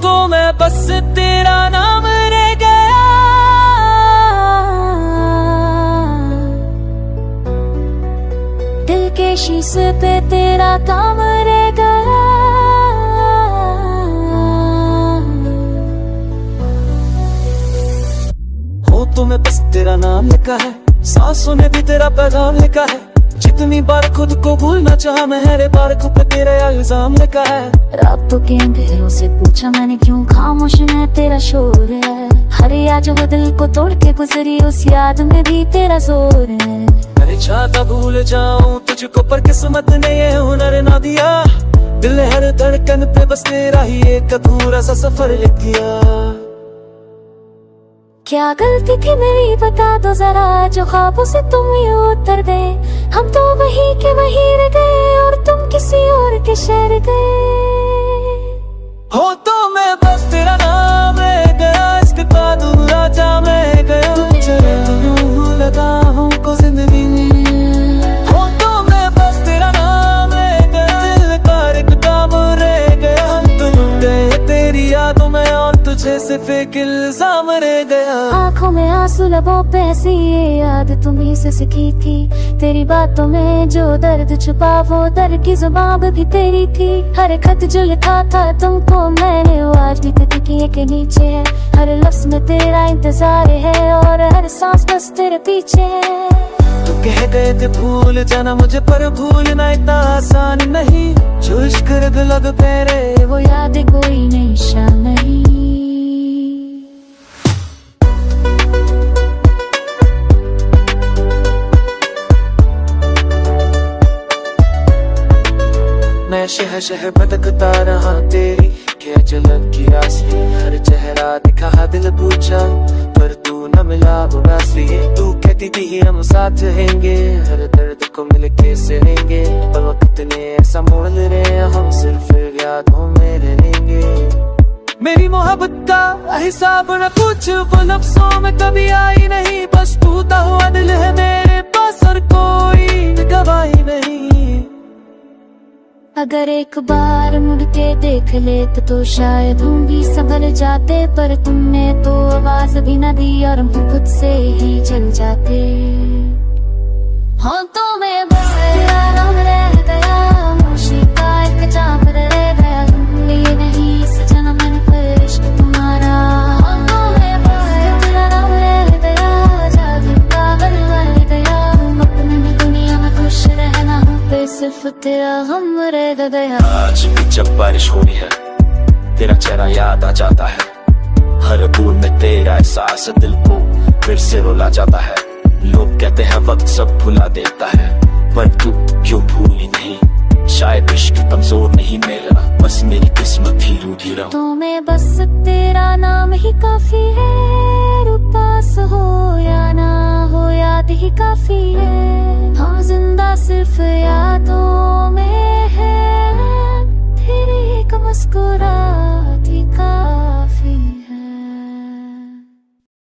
तो मैं बस तेरा नाम रह गया, दिल के शीशे पे तेरा काम रह गया। हो तो मैं बस तेरा नाम लिखा है, सांसों में भी तेरा पैगाम लिखा है। जितनी बार खुद को भूलना चाहा मेरे बार खुद पे तेरा इल्जाम लिखा है। रातों के अंधेरों से पूछा मैंने क्यों खामोश है तेरा शोर है। हर याद जो दिल को तोड़ के गुजरी उस याद में भी तेरा जोर है। मैं चाहता भूल जाऊं तुझको पर किस्मत ने ये हुनर ना दिया। दिल हर धड़कन पे बस तेरा ही एक अधूरा सा सफर लिख दिया। क्या गलती थी मेरी बता दो जरा, जो ख्वाबों से तुम ही उतर गए। हम तो वही के वही रह गए और तुम किसी और के शहर गए। हो तो मैं बस तेरा नाम रह गया, इसके बाद राजा मैं गया। चले यूं लगा हमको जिंदगी में। हो तो मैं बस तेरा नाम रह गया, दिल का एक काम रह गया। हम तो लुट गए तेरी यादों में और तुझे सिर्फ एक इल्जाम रह गया। आँखों में आंसू लबों पे ऐसी ये याद तुम्ही से सीखी थी। तेरी बातों में जो दर्द छुपा वो दर्द की जुबान भी तेरी थी। हर खत जो लिखा था तुमको मैंने वो आज भी तकिए के नीचे है। हर लफ्ज में तेरा इंतजार है और हर सांस बस तेरे पीछे है। तू कह गए थे भूल जाना मुझे पर भूलना इतना आसान नहीं। जो इश्क रग लग पेरे वो याद कोई निशा नहीं। मैं शहर शहर भटकता रहा तेरी क्या झलक की असली। हर चेहरा दिखा दिल पूछा पर तू न मिला उदास लिए। तू कहती थी हम साथ रहेंगे, हर दर्द को मिलके सहेंगे। पर वक्त ने ऐसा मोड़ ले हम सिर्फ यादों में रहेंगे। मेरी मोहब्बत का हिसाब न कुछ वो लफ्जों में कभी आई नहीं। बस टूटा हुआ दिल है मेरे पास और कोई गवाही नहीं। अगर एक बार मुड़ के देख लेते तो शायद हम भी संभल जाते। पर तुमने तो आवाज भी न दी और हम खुद से ही चल जाते। हाँ तो मैं बस तेरा नाम रह गया, खामोशी का एक जाम रह गया। तुम लिए नहीं इस जन्म में पर इश्क तुम्हारा। हाँ तो मैं बस तेरा नाम रह गया, जादू पागल बन गया। तुम अपनी दुनिया में खुश रहना, हम पे सिर्फ तेरा हम रह गया। आज भी जब बारिश होनी है तेरा चेहरा याद आ जाता है। हर बूंद में तेरा एहसास दिल को फिर से रुला जाता है। लोग कहते हैं वक्त सब भुला देता है पर तू क्यों भूली नहीं। शायद इश्क कमजोर नहीं मेरा, बस मेरी किस्मत ही रूठी रहो। तो मैं बस तेरा नाम ही काफी है। पास हो या ना हो याद ही काफी है। हाँ जिंदा सिर्फ